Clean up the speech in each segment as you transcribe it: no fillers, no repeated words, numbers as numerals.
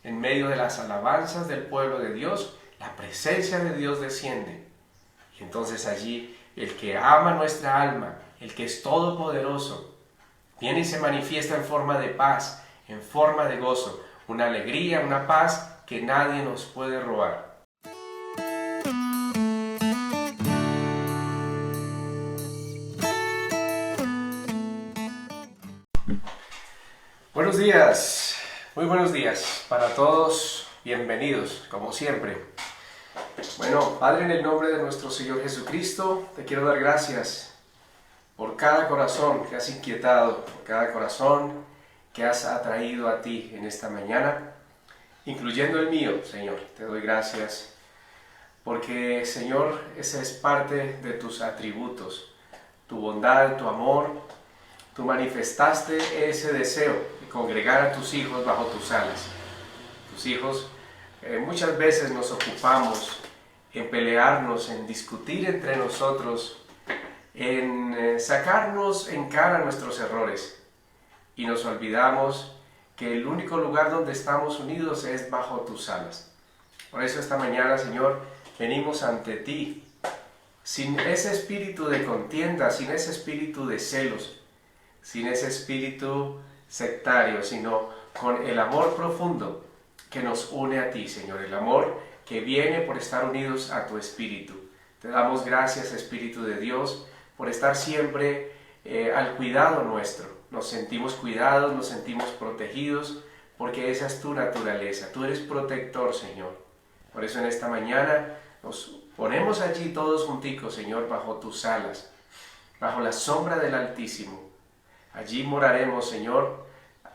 en medio de las alabanzas del pueblo de Dios, la presencia de Dios desciende. Y entonces allí el que ama nuestra alma, el que es todopoderoso, viene y se manifiesta en forma de paz, en forma de gozo, una alegría, una paz que nadie nos puede robar. Buenos días, muy buenos días para todos, bienvenidos como siempre. Bueno, Padre, en el nombre de nuestro Señor Jesucristo, te quiero dar gracias por cada corazón que has inquietado, por cada corazón que has atraído a ti en esta mañana, incluyendo el mío, Señor. Te doy gracias porque, Señor, esa es parte de tus atributos, tu bondad, tu amor. Tú manifestaste ese deseo de congregar a tus hijos bajo tus alas. Tus hijos, muchas veces nos ocupamos en pelearnos, en discutir entre nosotros, en sacarnos en cara nuestros errores. Y nos olvidamos que el único lugar donde estamos unidos es bajo tus alas. Por eso esta mañana, Señor, venimos ante ti, sin ese espíritu de contienda, sin ese espíritu de celos, sin ese espíritu sectario, sino con el amor profundo que nos une a ti, Señor, el amor que viene por estar unidos a tu Espíritu. Te damos gracias, Espíritu de Dios, por estar siempre al cuidado nuestro. Nos sentimos cuidados, nos sentimos protegidos, porque esa es tu naturaleza. Tú eres protector, Señor. Por eso en esta mañana nos ponemos allí todos junticos, Señor, bajo tus alas, bajo la sombra del Altísimo. Allí moraremos, Señor,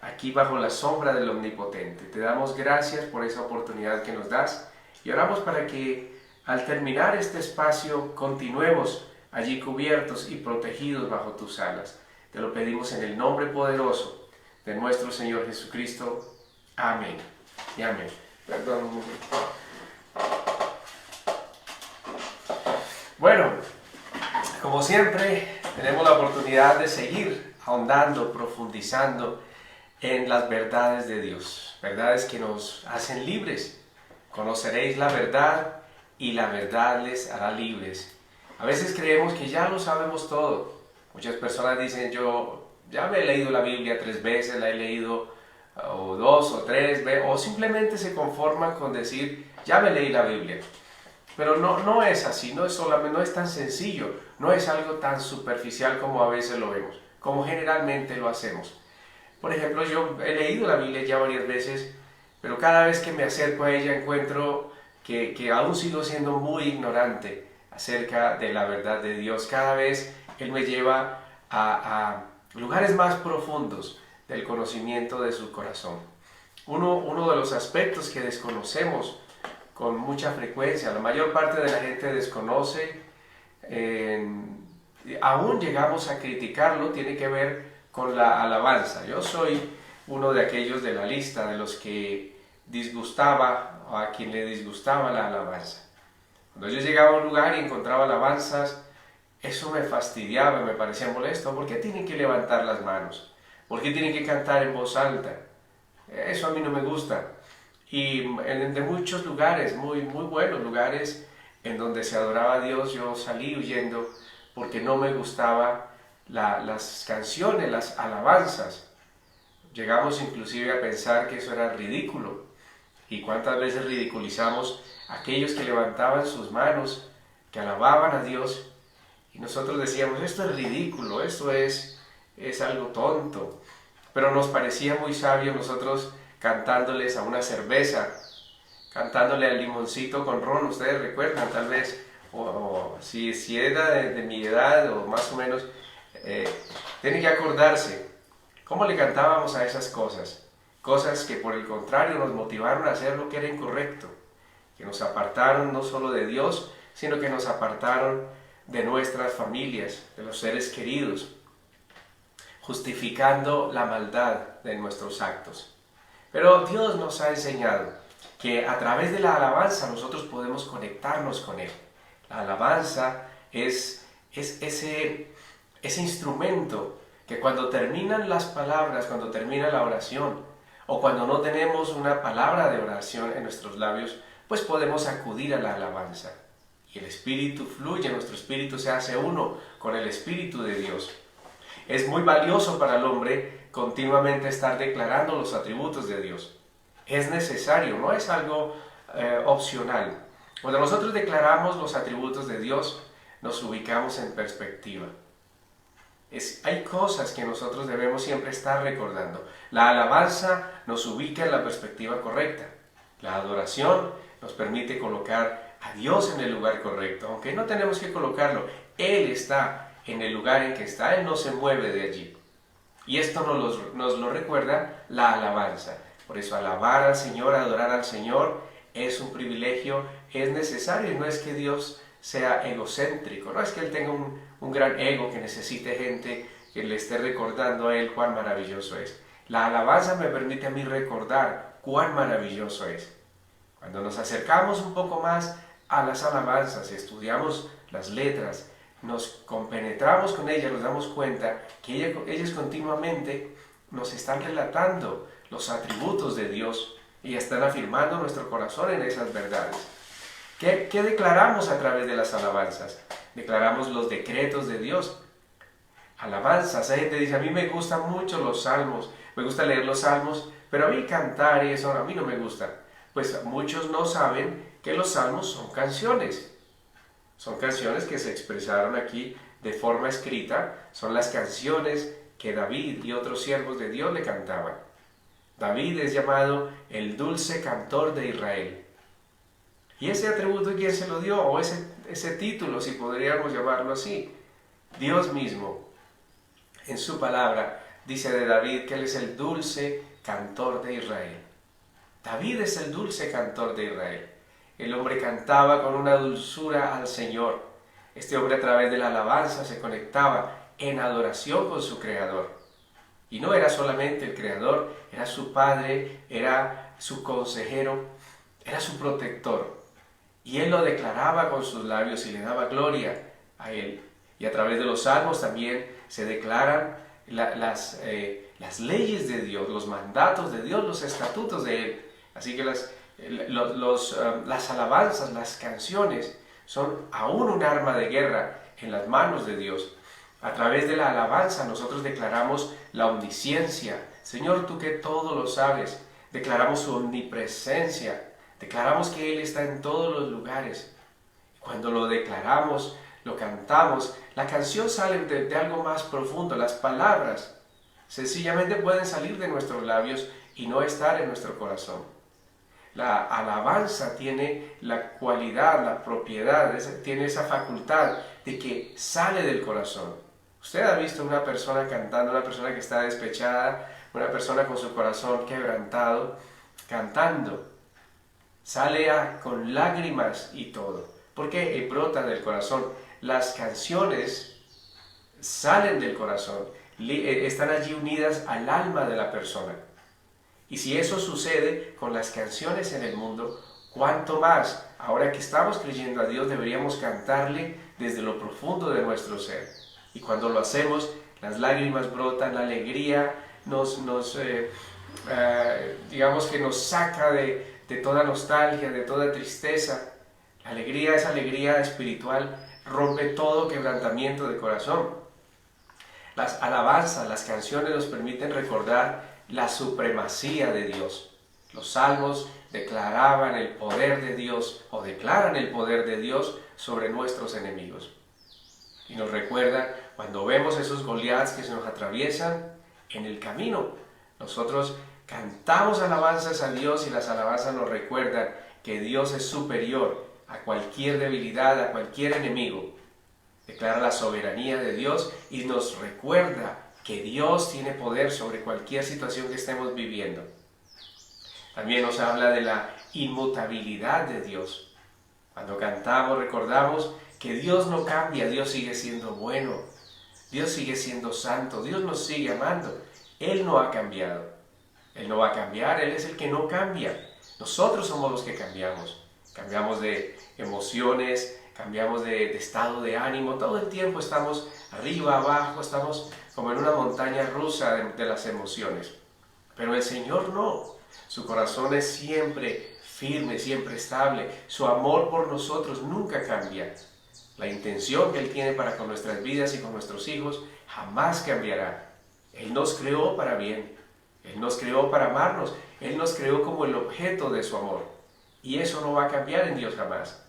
aquí bajo la sombra del Omnipotente. Te damos gracias por esa oportunidad que nos das y oramos para que al terminar este espacio continuemos allí cubiertos y protegidos bajo tus alas. Te lo pedimos en el nombre poderoso de nuestro Señor Jesucristo. Amén y amén. Perdón. Bueno, como siempre, tenemos la oportunidad de seguir ahondando, profundizando en las verdades de Dios, verdades que nos hacen libres. Conoceréis la verdad y la verdad les hará libres. A veces creemos que ya lo sabemos todo. Muchas personas dicen, yo ya me he leído la Biblia 3 veces, la he leído o 2 o 3 veces, o simplemente se conforman con decir, ya me leí la Biblia. Pero no es así, no es tan sencillo, no es algo tan superficial como a veces lo vemos, como generalmente lo hacemos. Por ejemplo, yo he leído la Biblia ya varias veces, pero cada vez que me acerco a ella encuentro que aún sigo siendo muy ignorante acerca de la verdad de Dios. Cada vez Él me lleva a lugares más profundos del conocimiento de su corazón. Uno de los aspectos que desconocemos con mucha frecuencia, la mayor parte de la gente desconoce, aún llegamos a criticarlo, tiene que ver con la alabanza. Yo soy uno de aquellos de la lista de los que disgustaba o a quien le disgustaba la alabanza. Cuando yo llegaba a un lugar y encontraba alabanzas, eso me fastidiaba, me parecía molesto. ¿Por qué tienen que levantar las manos? ¿Por qué tienen que cantar en voz alta? Eso a mí no me gusta. Y de muchos lugares, muy buenos lugares en donde se adoraba a Dios, yo salí huyendo porque no me gustaba las canciones, las alabanzas. Llegamos inclusive a pensar que eso era ridículo. Y cuántas veces ridiculizamos a aquellos que levantaban sus manos, que alababan a Dios, y nosotros decíamos, esto es ridículo, esto es algo tonto. Pero nos parecía muy sabio nosotros cantándoles a una cerveza, cantándole al limoncito con ron. Ustedes recuerdan tal vez, o si era de mi edad o más o menos, tienen que acordarse cómo le cantábamos a esas cosas, cosas que por el contrario nos motivaron a hacer lo que era incorrecto, que nos apartaron no solo de Dios, sino que nos apartaron de nuestras familias, de los seres queridos, justificando la maldad de nuestros actos. Pero Dios nos ha enseñado que a través de la alabanza nosotros podemos conectarnos con Él. La alabanza es ese instrumento que cuando terminan las palabras, cuando termina la oración, O cuando no tenemos una palabra de oración en nuestros labios, pues podemos acudir a la alabanza. Y el Espíritu fluye, nuestro espíritu se hace uno con el Espíritu de Dios. Es muy valioso para el hombre continuamente estar declarando los atributos de Dios. Es necesario, no es algo opcional. Cuando nosotros declaramos los atributos de Dios, nos ubicamos en perspectiva. Hay cosas que nosotros debemos siempre estar recordando. La alabanza nos ubica en la perspectiva correcta. La adoración nos permite colocar a Dios en el lugar correcto, aunque no tenemos que colocarlo. Él está en el lugar en que está, Él no se mueve de allí. Y esto nos lo recuerda la alabanza. Por eso alabar al Señor, adorar al Señor es un privilegio, es necesario, y no es que Dios sea egocéntrico, no es que Él tenga un gran ego que necesite gente que le esté recordando a Él cuán maravilloso es. La alabanza me permite a mí recordar cuán maravilloso es. Cuando nos acercamos un poco más a las alabanzas, estudiamos las letras, nos compenetramos con ellas, nos damos cuenta que ellas continuamente nos están relatando los atributos de Dios y están afirmando nuestro corazón en esas verdades. ¿Qué declaramos a través de las alabanzas? Declaramos los decretos de Dios. Alabanzas. Hay gente que dice, a mí me gustan mucho los salmos, me gusta leer los salmos, pero a mí cantar y eso a mí no me gusta. Pues muchos no saben que los salmos son canciones. Son canciones que se expresaron aquí de forma escrita. Son las canciones que David y otros siervos de Dios le cantaban. David es llamado el dulce cantor de Israel. Y ese atributo, ¿quién se lo dio? O ese título, si podríamos llamarlo así. Dios mismo, en su palabra, dice de David que él es el dulce cantor de Israel. David es el dulce cantor de Israel. El hombre cantaba con una dulzura al Señor. Este hombre a través de la alabanza se conectaba en adoración con su Creador. Y no era solamente el Creador, era su Padre, era su consejero, era su protector. Y él lo declaraba con sus labios y le daba gloria a él. Y a través de los salmos también se declaran las leyes de Dios, los mandatos de Dios, los estatutos de él. Así que las alabanzas, las canciones, son aún un arma de guerra en las manos de Dios. A través de la alabanza nosotros declaramos la omnisciencia. Señor, tú que todo lo sabes. Declaramos su omnipresencia. Declaramos que Él está en todos los lugares. Cuando lo declaramos, lo cantamos, la canción sale de algo más profundo. Las palabras sencillamente pueden salir de nuestros labios y no estar en nuestro corazón. La alabanza tiene la cualidad, la propiedad, tiene esa facultad de que sale del corazón. Usted ha visto una persona cantando, una persona que está despechada, una persona con su corazón quebrantado, cantando. Sale con lágrimas y todo. Porque brota del corazón. Las canciones salen del corazón, están allí unidas al alma de la persona. Y si eso sucede con las canciones en el mundo, ¿cuánto más? Ahora que estamos creyendo a Dios, deberíamos cantarle desde lo profundo de nuestro ser. Y cuando lo hacemos, las lágrimas brotan, la alegría digamos que nos saca de toda nostalgia, de toda tristeza. La alegría, esa alegría espiritual, rompe todo quebrantamiento de corazón. Las alabanzas, las canciones nos permiten recordar la supremacía de Dios. Los salmos declaraban el poder de Dios, o declaran el poder de Dios sobre nuestros enemigos. Y nos recuerdan cuando vemos esos Goliaths que se nos atraviesan en el camino. Nosotros cantamos alabanzas a Dios y las alabanzas nos recuerdan que Dios es superior a cualquier debilidad, a cualquier enemigo. Declara la soberanía de Dios y nos recuerda que Dios tiene poder sobre cualquier situación que estemos viviendo. También nos habla de la inmutabilidad de Dios. Cuando cantamos recordamos que Dios no cambia, Dios sigue siendo bueno, Dios sigue siendo santo, Dios nos sigue amando. Él no ha cambiado, Él no va a cambiar, Él es el que no cambia. Nosotros somos los que cambiamos. Cambiamos de emociones, cambiamos de estado de ánimo, todo el tiempo estamos arriba, abajo, estamos como en una montaña rusa de las emociones. Pero el Señor no. Su corazón es siempre firme, siempre estable. Su amor por nosotros nunca cambia. La intención que Él tiene para con nuestras vidas y con nuestros hijos jamás cambiará. Él nos creó para bien. Él nos creó para amarnos. Él nos creó como el objeto de su amor. Y eso no va a cambiar en Dios jamás.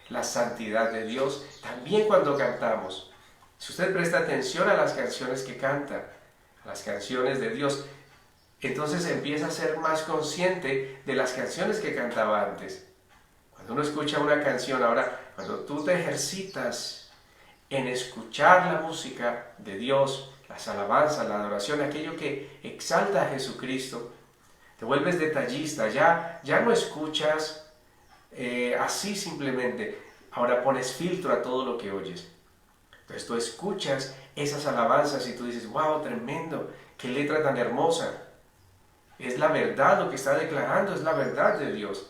La santidad de Dios, también cuando cantamos. Si usted presta atención a las canciones que canta, a las canciones de Dios, entonces empieza a ser más consciente de las canciones que cantaba antes. Cuando uno escucha una canción, ahora, cuando tú te ejercitas en escuchar la música de Dios, las alabanzas, la adoración, aquello que exalta a Jesucristo, te vuelves detallista, ya no escuchas así simplemente, ahora pones filtro a todo lo que oyes. Entonces tú escuchas esas alabanzas y tú dices, wow, tremendo, qué letra tan hermosa. Es la verdad, lo que está declarando es la verdad de Dios.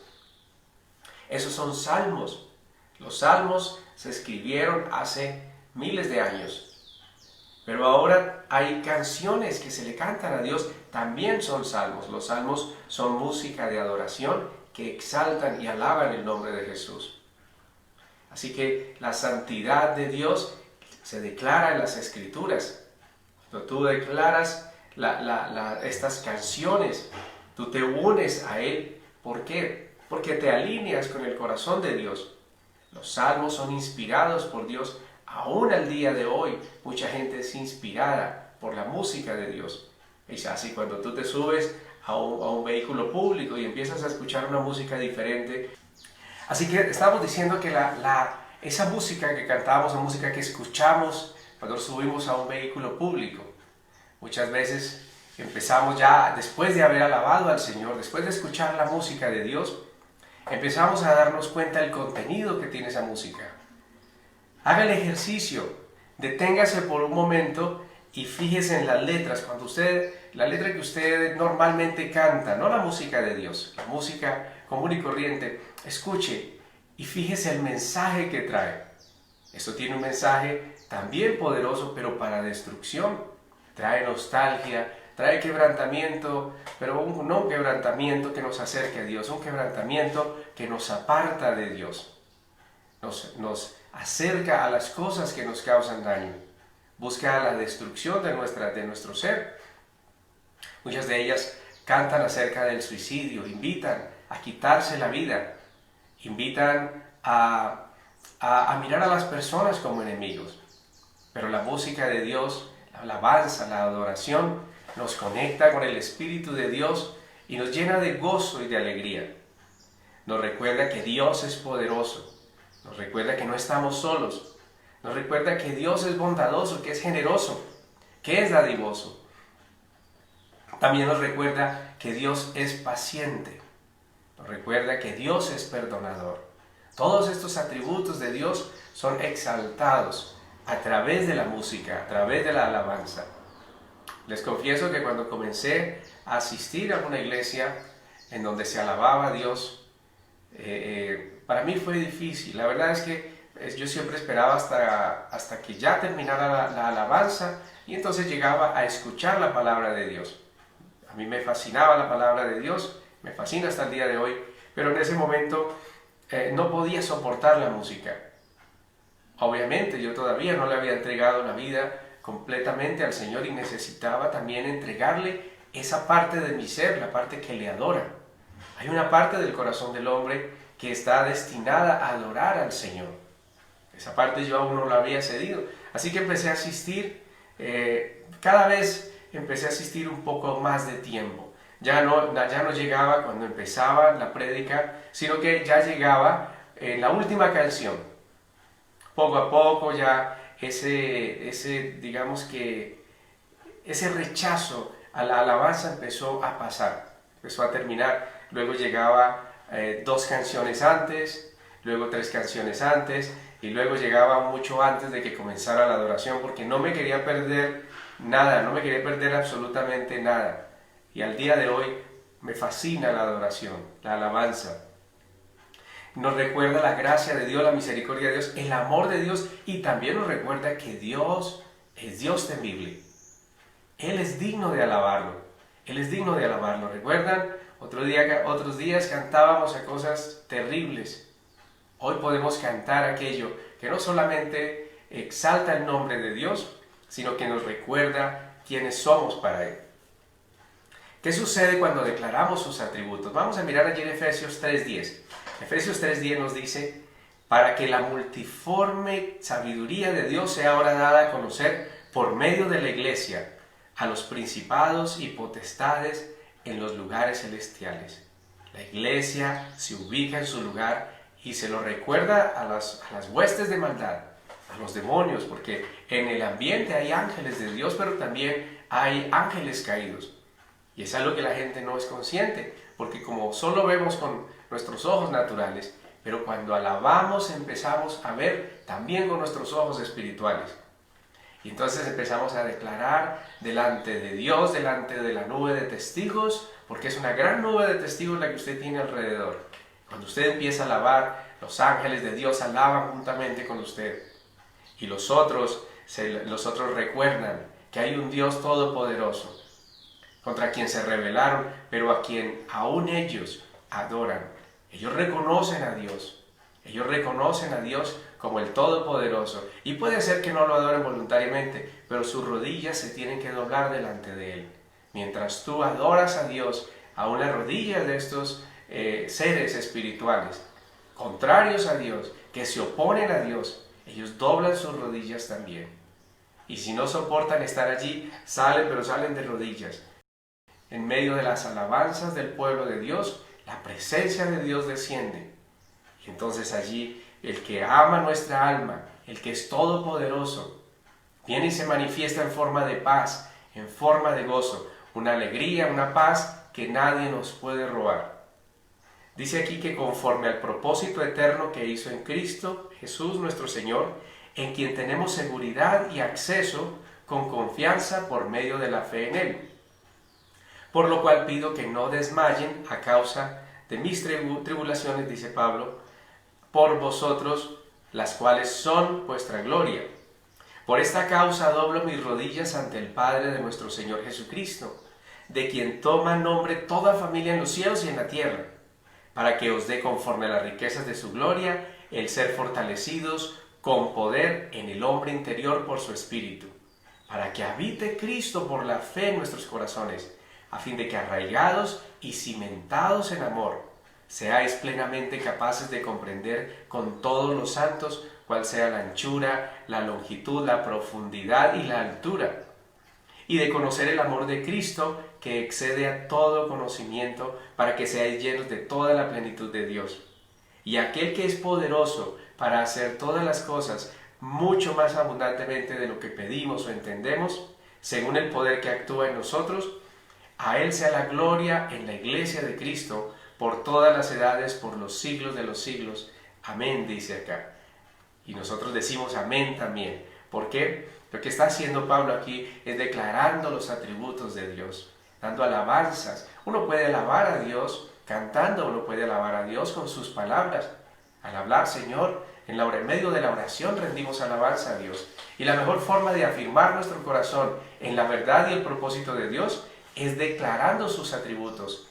Esos son salmos. Los salmos se escribieron hace miles de años. Pero ahora hay canciones que se le cantan a Dios, también son salmos. Los salmos son música de adoración que exaltan y alaban el nombre de Jesús. Así que la santidad de Dios se declara en las Escrituras. Cuando tú declaras estas canciones, tú te unes a Él. ¿Por qué? Porque te alineas con el corazón de Dios. Los salmos son inspirados por Dios. Aún al día de hoy, mucha gente es inspirada por la música de Dios. Es así, cuando tú te subes a un vehículo público y empiezas a escuchar una música diferente. Así que estamos diciendo que esa música que cantamos, la música que escuchamos cuando subimos a un vehículo público, muchas veces empezamos ya, después de haber alabado al Señor, después de escuchar la música de Dios, empezamos a darnos cuenta del contenido que tiene esa música. Haga el ejercicio, deténgase por un momento y fíjese en las letras. Cuando la letra que usted normalmente canta, no la música de Dios, la música común y corriente, escuche y fíjese el mensaje que trae. Esto tiene un mensaje también poderoso, pero para destrucción. Trae nostalgia, trae quebrantamiento, pero no un quebrantamiento que nos acerque a Dios, un quebrantamiento que nos aparta de Dios. Nos acerca a las cosas que nos causan daño. Busca la destrucción de nuestro ser. Muchas de ellas cantan acerca del suicidio, invitan a quitarse la vida, invitan a mirar a las personas como enemigos. Pero la música de Dios, la alabanza, la adoración, nos conecta con el Espíritu de Dios y nos llena de gozo y de alegría. Nos recuerda que Dios es poderoso, nos recuerda que no estamos solos, nos recuerda que Dios es bondadoso, que es generoso, que es dadivoso. También nos recuerda que Dios es paciente, nos recuerda que Dios es perdonador. Todos estos atributos de Dios son exaltados a través de la música, a través de la alabanza. Les confieso que cuando comencé a asistir a una iglesia en donde se alababa a Dios, para mí fue difícil. La verdad es que yo siempre esperaba hasta que ya terminara la alabanza y entonces llegaba a escuchar la palabra de Dios. A mí me fascinaba la palabra de Dios, me fascina hasta el día de hoy, pero en ese momento no podía soportar la música. Obviamente yo todavía no le había entregado la vida completamente al Señor y necesitaba también entregarle esa parte de mi ser, la parte que le adora. Hay una parte del corazón del hombre que está destinada a adorar al Señor. Esa parte yo aún no la había cedido. Así que empecé a asistir, cada vez empecé a asistir un poco más de tiempo. Ya no llegaba cuando empezaba la prédica, sino que ya llegaba en la última canción. Poco a poco ya digamos que ese rechazo a la alabanza empezó a pasar, empezó a terminar. Luego llegaba 2 canciones antes, luego 3 canciones antes, y luego llegaba mucho antes de que comenzara la adoración, porque no me quería perder nada, no me quería perder absolutamente nada. Y al día de hoy me fascina la adoración, la alabanza. Nos recuerda la gracia de Dios, la misericordia de Dios, el amor de Dios, y también nos recuerda que Dios es Dios temible. Él es digno de alabarlo. Él es digno de alabarlo. ¿Recuerdan? Otros días cantábamos a cosas terribles. Hoy podemos cantar aquello que no solamente exalta el nombre de Dios, sino que nos recuerda quiénes somos para Él. ¿Qué sucede cuando declaramos sus atributos? Vamos a mirar allí en Efesios 3:10. Efesios 3:10 nos dice: para que la multiforme sabiduría de Dios sea ahora dada a conocer por medio de la iglesia a los principados y potestades en los lugares celestiales. La iglesia se ubica en su lugar y se lo recuerda a las huestes de maldad, a los demonios, porque en el ambiente hay ángeles de Dios, pero también hay ángeles caídos. Y es algo que la gente no es consciente, porque como solo vemos con nuestros ojos naturales, pero cuando alabamos empezamos a ver también con nuestros ojos espirituales. Y entonces empezamos a declarar delante de Dios, delante de la nube de testigos, porque es una gran nube de testigos la que usted tiene alrededor. Cuando usted empieza a alabar, los ángeles de Dios alaban juntamente con usted. Y los otros recuerdan que hay un Dios todopoderoso, contra quien se rebelaron, pero a quien aún ellos adoran. Ellos reconocen a Dios. Ellos reconocen a Dios como el Todopoderoso. Y puede ser que no lo adoren voluntariamente, pero sus rodillas se tienen que doblar delante de Él. Mientras tú adoras a Dios, aún las rodillas de estos seres espirituales, contrarios a Dios, que se oponen a Dios, ellos doblan sus rodillas también. Y si no soportan estar allí, pero salen de rodillas. En medio de las alabanzas del pueblo de Dios, la presencia de Dios desciende. Y entonces allí el que ama nuestra alma, el que es todopoderoso, viene y se manifiesta en forma de paz, en forma de gozo, una alegría, una paz que nadie nos puede robar. Dice aquí que conforme al propósito eterno que hizo en Cristo Jesús nuestro Señor, en quien tenemos seguridad y acceso con confianza por medio de la fe en Él. Por lo cual pido que no desmayen a causa de mis tribulaciones, dice Pablo, por vosotros, las cuales son vuestra gloria. Por esta causa doblo mis rodillas ante el Padre de nuestro Señor Jesucristo, de quien toma nombre toda familia en los cielos y en la tierra, para que os dé conforme a las riquezas de su gloria el ser fortalecidos con poder en el hombre interior por su Espíritu, para que habite Cristo por la fe en nuestros corazones, a fin de que arraigados y cimentados en amor, seáis plenamente capaces de comprender con todos los santos cuál sea la anchura, la longitud, la profundidad y la altura, y de conocer el amor de Cristo que excede a todo conocimiento, para que seáis llenos de toda la plenitud de Dios. Y aquel que es poderoso para hacer todas las cosas mucho más abundantemente de lo que pedimos o entendemos, según el poder que actúa en nosotros, a Él sea la gloria en la iglesia de Cristo, por todas las edades, por los siglos de los siglos. Amén, dice acá. Y nosotros decimos amén también. ¿Por qué? Lo que está haciendo Pablo aquí es declarando los atributos de Dios, dando alabanzas. Uno puede alabar a Dios cantando, uno puede alabar a Dios con sus palabras. Al hablar, Señor, en medio de la oración rendimos alabanza a Dios. Y la mejor forma de afirmar nuestro corazón en la verdad y el propósito de Dios es declarando sus atributos.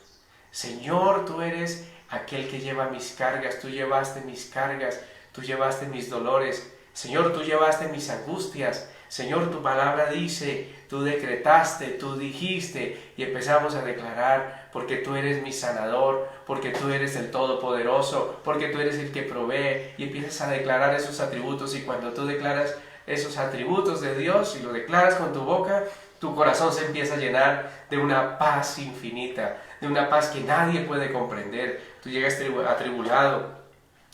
Señor, tú eres aquel que lleva mis cargas, tú llevaste mis cargas, tú llevaste mis dolores. Señor, tú llevaste mis angustias. Señor, tu palabra dice, tú decretaste, tú dijiste, y empezamos a declarar, porque tú eres mi sanador, porque tú eres el Todopoderoso, porque tú eres el que provee, y empiezas a declarar esos atributos, y cuando tú declaras esos atributos de Dios y lo declaras con tu boca, tu corazón se empieza a llenar de una paz infinita, de una paz que nadie puede comprender. Tú llegas atribulado,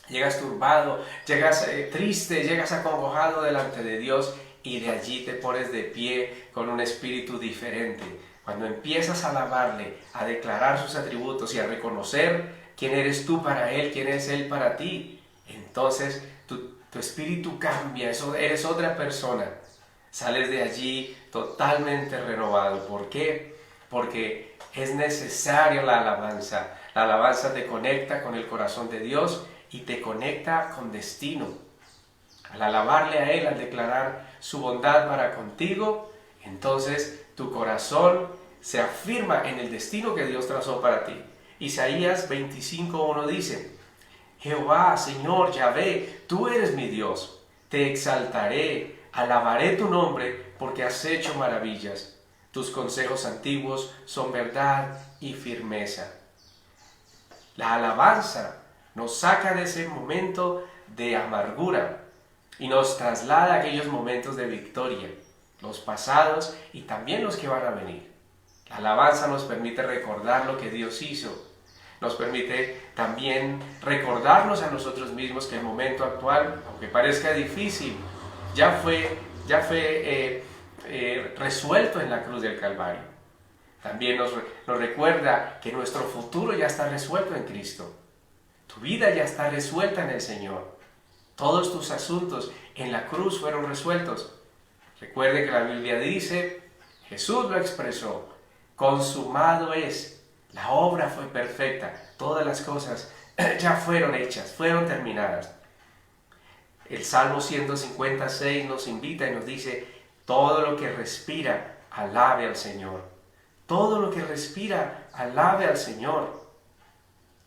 llegas turbado, llegas triste, llegas acongojado delante de Dios, y de allí te pones de pie con un espíritu diferente. Cuando empiezas a alabarle, a declarar sus atributos y a reconocer quién eres tú para Él, quién es Él para ti, entonces tu espíritu cambia, eres otra persona. Sales de allí totalmente renovado. ¿Por qué? Porque es necesaria la alabanza. La alabanza te conecta con el corazón de Dios y te conecta con destino. Al alabarle a Él, al declarar su bondad para contigo, entonces tu corazón se afirma en el destino que Dios trazó para ti. Isaías 25:1 dice: Jehová, Señor, Yahvé, tú eres mi Dios. Te exaltaré, alabaré tu nombre, porque has hecho maravillas. Tus consejos antiguos son verdad y firmeza. La alabanza nos saca de ese momento de amargura y nos traslada a aquellos momentos de victoria, los pasados y también los que van a venir. La alabanza nos permite recordar lo que Dios hizo. Nos permite también recordarnos a nosotros mismos que el momento actual, aunque parezca difícil, ya fue resuelto en la cruz del Calvario. También nos recuerda que nuestro futuro ya está resuelto en Cristo. Tu vida ya está resuelta en el Señor. Todos tus asuntos en la cruz fueron resueltos. Recuerde que la Biblia dice, Jesús lo expresó, consumado es. La obra fue perfecta, todas las cosas ya fueron hechas, fueron terminadas. El Salmo 156 nos invita y nos dice, todo lo que respira, alabe al Señor. Todo lo que respira, alabe al Señor.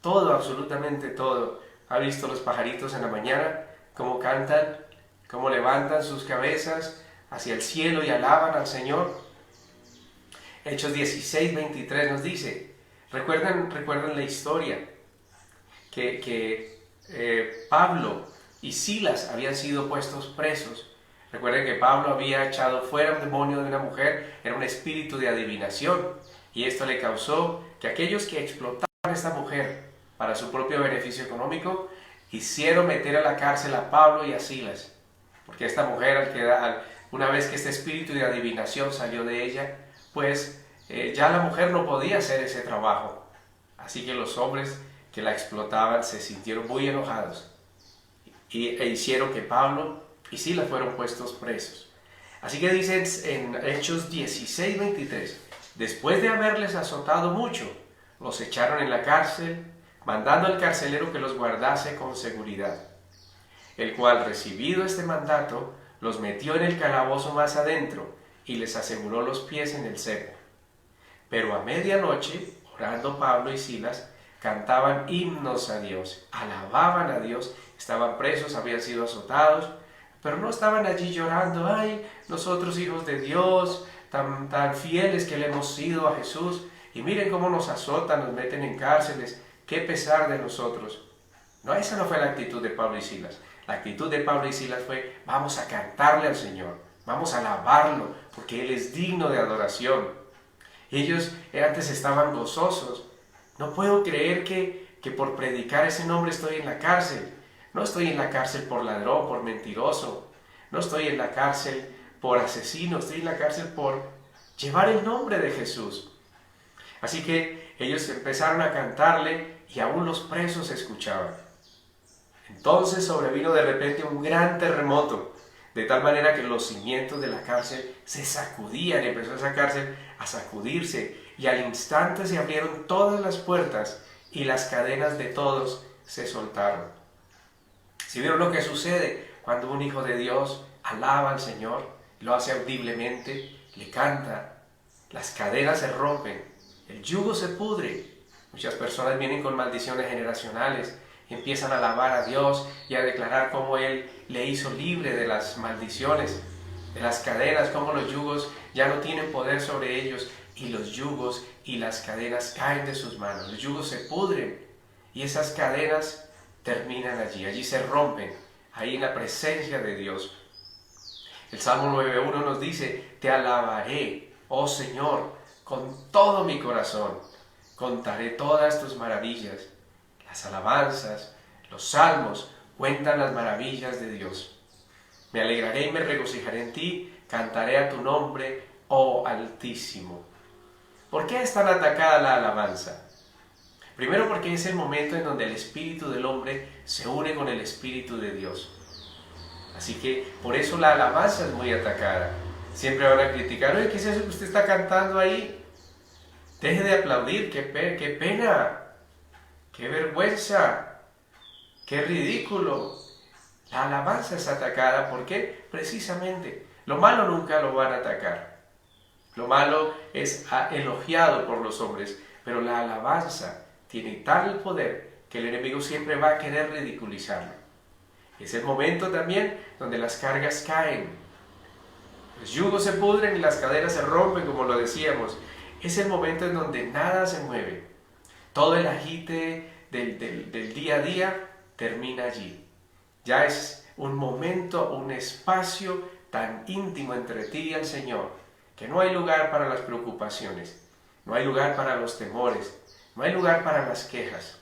Todo, absolutamente todo. ¿Ha visto los pajaritos en la mañana? Cómo cantan, cómo levantan sus cabezas hacia el cielo y alaban al Señor. Hechos 16:23 nos dice, recuerden la historia, que Pablo y Silas habían sido puestos presos. Recuerden que Pablo había echado fuera un demonio de una mujer, era un espíritu de adivinación, y esto le causó que aquellos que explotaban a esta mujer para su propio beneficio económico, hicieron meter a la cárcel a Pablo y a Silas, porque esta mujer, una vez que este espíritu de adivinación salió de ella, pues ya la mujer no podía hacer ese trabajo. Así que los hombres que la explotaban se sintieron muy enojados e hicieron que Pablo y Silas fueron puestos presos. Así que dicen en Hechos 16:23, después de haberles azotado mucho, los echaron en la cárcel, mandando al carcelero que los guardase con seguridad, el cual, recibido este mandato, los metió en el calabozo más adentro y les aseguró los pies en el cepo. Pero a medianoche, orando Pablo y Silas, cantaban himnos a Dios, alababan a Dios, estaban presos, habían sido azotados, pero no estaban allí llorando, ay, nosotros hijos de Dios, tan fieles que le hemos sido a Jesús, y miren cómo nos azotan, nos meten en cárceles, qué pesar de nosotros. No, esa no fue la actitud de Pablo y Silas. La actitud de Pablo y Silas fue, vamos a cantarle al Señor, vamos a alabarlo, porque Él es digno de adoración. Ellos antes estaban gozosos. No puedo creer que por predicar ese nombre estoy en la cárcel. No estoy en la cárcel por ladrón, por mentiroso. No estoy en la cárcel por asesino. Estoy en la cárcel por llevar el nombre de Jesús. Así que ellos empezaron a cantarle y aún los presos escuchaban. Entonces sobrevino de repente un gran terremoto, de tal manera que los cimientos de la cárcel se sacudían, y empezó esa cárcel a sacudirse, y al instante se abrieron todas las puertas y las cadenas de todos se soltaron. ¿Sí vieron lo que sucede cuando un hijo de Dios alaba al Señor, lo hace audiblemente, le canta? Las cadenas se rompen, el yugo se pudre. Muchas personas vienen con maldiciones generacionales, empiezan a alabar a Dios y a declarar cómo Él le hizo libre de las maldiciones, de las cadenas, cómo los yugos ya no tienen poder sobre ellos, y los yugos y las cadenas caen de sus manos. Los yugos se pudren y esas cadenas terminan allí se rompen, ahí en la presencia de Dios. El Salmo 9:1 nos dice, te alabaré, oh Señor, con todo mi corazón, contaré todas tus maravillas. Las alabanzas, los salmos cuentan las maravillas de Dios. Me alegraré y me regocijaré en ti, cantaré a tu nombre, oh Altísimo. ¿Por qué es tan atacada la alabanza? Primero porque es el momento en donde el espíritu del hombre se une con el espíritu de Dios. Así que por eso la alabanza es muy atacada. Siempre van a criticar, oye, ¿qué es eso que usted está cantando ahí? Deje de aplaudir, qué pena. ¡Qué vergüenza! ¡Qué ridículo! La alabanza es atacada. ¿Por qué? Precisamente. Lo malo nunca lo van a atacar. Lo malo es elogiado por los hombres, pero la alabanza tiene tal poder que el enemigo siempre va a querer ridiculizarlo. Es el momento también donde las cargas caen, los yugos se pudren y las cadenas se rompen, como lo decíamos. Es el momento en donde nada se mueve. Todo el agite del día a día termina allí. Ya es un momento, un espacio tan íntimo entre ti y el Señor, que no hay lugar para las preocupaciones, no hay lugar para los temores, no hay lugar para las quejas.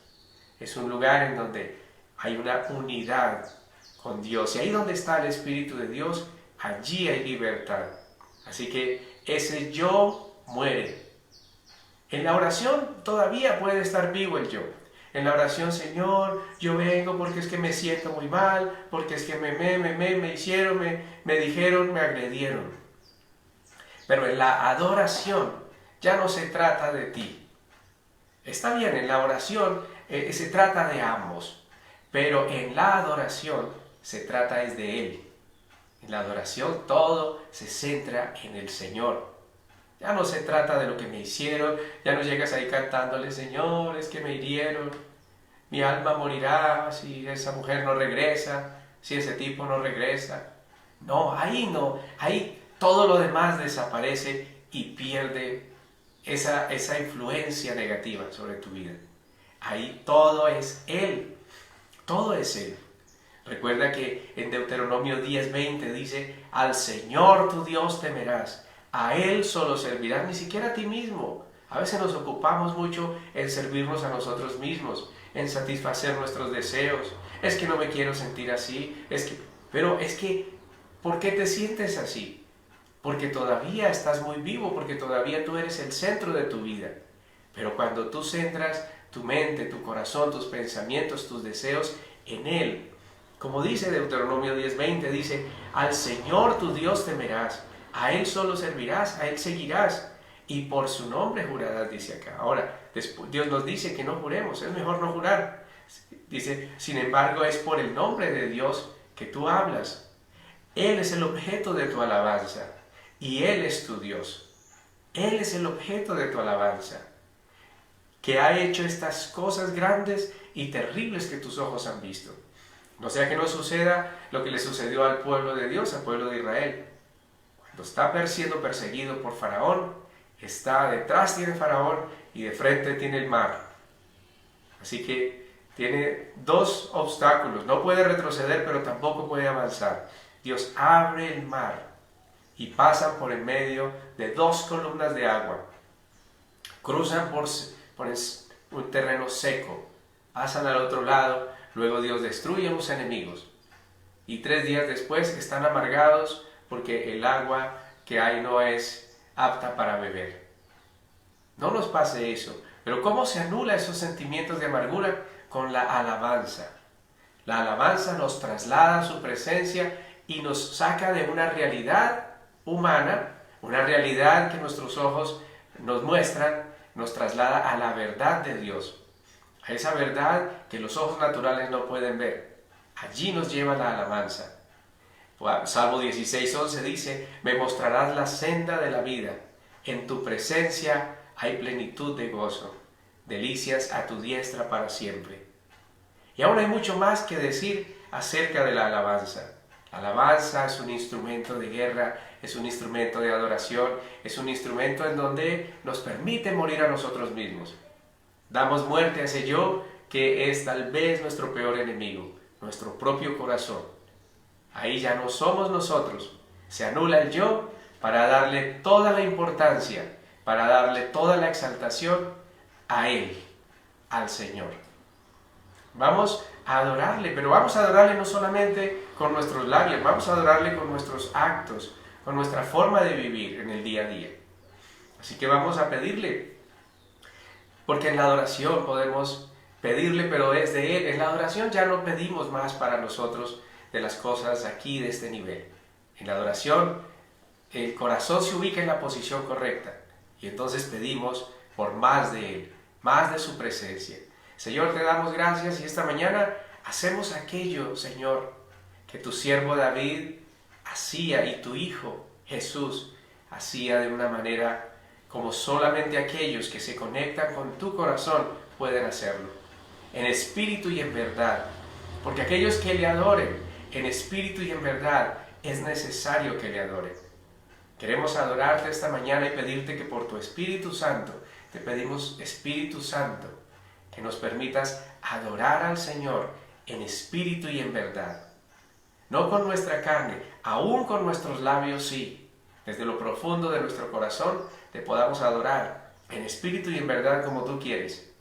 Es un lugar en donde hay una unidad con Dios. Y ahí donde está el Espíritu de Dios, allí hay libertad. Así que ese yo muere. En la oración todavía puede estar vivo el yo. En la oración, Señor, yo vengo porque es que me siento muy mal, porque es que me hicieron, me dijeron, me agredieron. Pero en la adoración ya no se trata de ti. Está bien, en la oración se trata de ambos, pero en la adoración se trata es de Él. En la adoración todo se centra en el Señor. Ya no se trata de lo que me hicieron, ya no llegas ahí cantándole, Señor, es que me hirieron, mi alma morirá si esa mujer no regresa, si ese tipo no regresa. No, ahí todo lo demás desaparece y pierde esa influencia negativa sobre tu vida. Ahí todo es Él, todo es Él. Recuerda que en Deuteronomio 10:20 dice, al Señor tu Dios temerás, a Él solo servirás, ni siquiera a ti mismo. A veces nos ocupamos mucho en servirnos a nosotros mismos, en satisfacer nuestros deseos. Es que no me quiero sentir así, pero ¿por qué te sientes así? Porque todavía estás muy vivo, porque todavía tú eres el centro de tu vida. Pero cuando tú centras tu mente, tu corazón, tus pensamientos, tus deseos en Él, como dice Deuteronomio 10:20, dice, al Señor tu Dios temerás, a Él solo servirás, a Él seguirás, y por su nombre jurarás, dice acá. Ahora, Dios nos dice que no juremos, es mejor no jurar. Dice, sin embargo, es por el nombre de Dios que tú hablas. Él es el objeto de tu alabanza, y Él es tu Dios. Él es el objeto de tu alabanza, que ha hecho estas cosas grandes y terribles que tus ojos han visto. No sea que no suceda lo que le sucedió al pueblo de Dios, al pueblo de Israel. Cuando está siendo perseguido por Faraón, está detrás tiene Faraón y de frente tiene el mar. Así que tiene dos obstáculos. No puede retroceder, pero tampoco puede avanzar. Dios abre el mar y pasan por en medio de dos columnas de agua. Cruzan por un terreno seco. Pasan al otro lado. Luego Dios destruye a los enemigos. Y 3 días después están amargados porque el agua que hay no es apta para beber. No nos pase eso. Pero ¿cómo se anula esos sentimientos de amargura? Con la alabanza. La alabanza nos traslada a su presencia y nos saca de una realidad humana, una realidad que nuestros ojos nos muestran, nos traslada a la verdad de Dios. A esa verdad que los ojos naturales no pueden ver. Allí nos lleva la alabanza. Salmo 16:11 dice, me mostrarás la senda de la vida. En tu presencia hay plenitud de gozo. Delicias a tu diestra para siempre. Y aún hay mucho más que decir acerca de la alabanza. La alabanza es un instrumento de guerra, es un instrumento de adoración, es un instrumento en donde nos permite morir a nosotros mismos. Damos muerte a ese yo que es tal vez nuestro peor enemigo, nuestro propio corazón. Ahí ya no somos nosotros. Se anula el yo para darle toda la importancia, para darle toda la exaltación a Él, al Señor. Vamos a adorarle, pero vamos a adorarle no solamente con nuestros labios, vamos a adorarle con nuestros actos, con nuestra forma de vivir en el día a día. Así que vamos a pedirle. Porque en la adoración podemos pedirle, pero es de Él. En la adoración ya no pedimos más para nosotros de las cosas aquí de este nivel. En la adoración el corazón se ubica en la posición correcta y entonces pedimos por más de Él, más de su presencia. Señor, te damos gracias y esta mañana hacemos aquello, Señor, que tu siervo David hacía y tu Hijo Jesús hacía de una manera como solamente aquellos que se conectan con tu corazón pueden hacerlo, en espíritu y en verdad, porque aquellos que le adoren en espíritu y en verdad es necesario que le adoren. Queremos adorarte esta mañana y pedirte que por tu Espíritu Santo, te pedimos, Espíritu Santo, que nos permitas adorar al Señor en espíritu y en verdad. No con nuestra carne, aún con nuestros labios sí. Desde lo profundo de nuestro corazón te podamos adorar en espíritu y en verdad como tú quieres.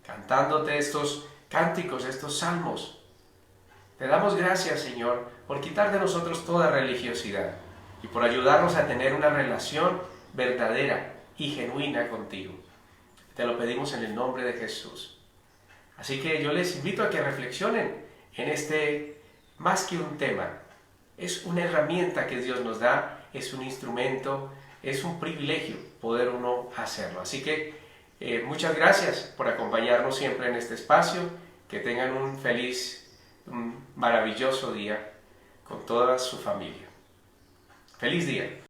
Cantándote estos cánticos, estos salmos. Te damos gracias, Señor, por quitar de nosotros toda religiosidad y por ayudarnos a tener una relación verdadera y genuina contigo. Te lo pedimos en el nombre de Jesús. Así que yo les invito a que reflexionen en este, más que un tema, es una herramienta que Dios nos da, es un instrumento, es un privilegio poder uno hacerlo. Así que muchas gracias por acompañarnos siempre en este espacio, que tengan un maravilloso día con toda su familia. ¡Feliz día!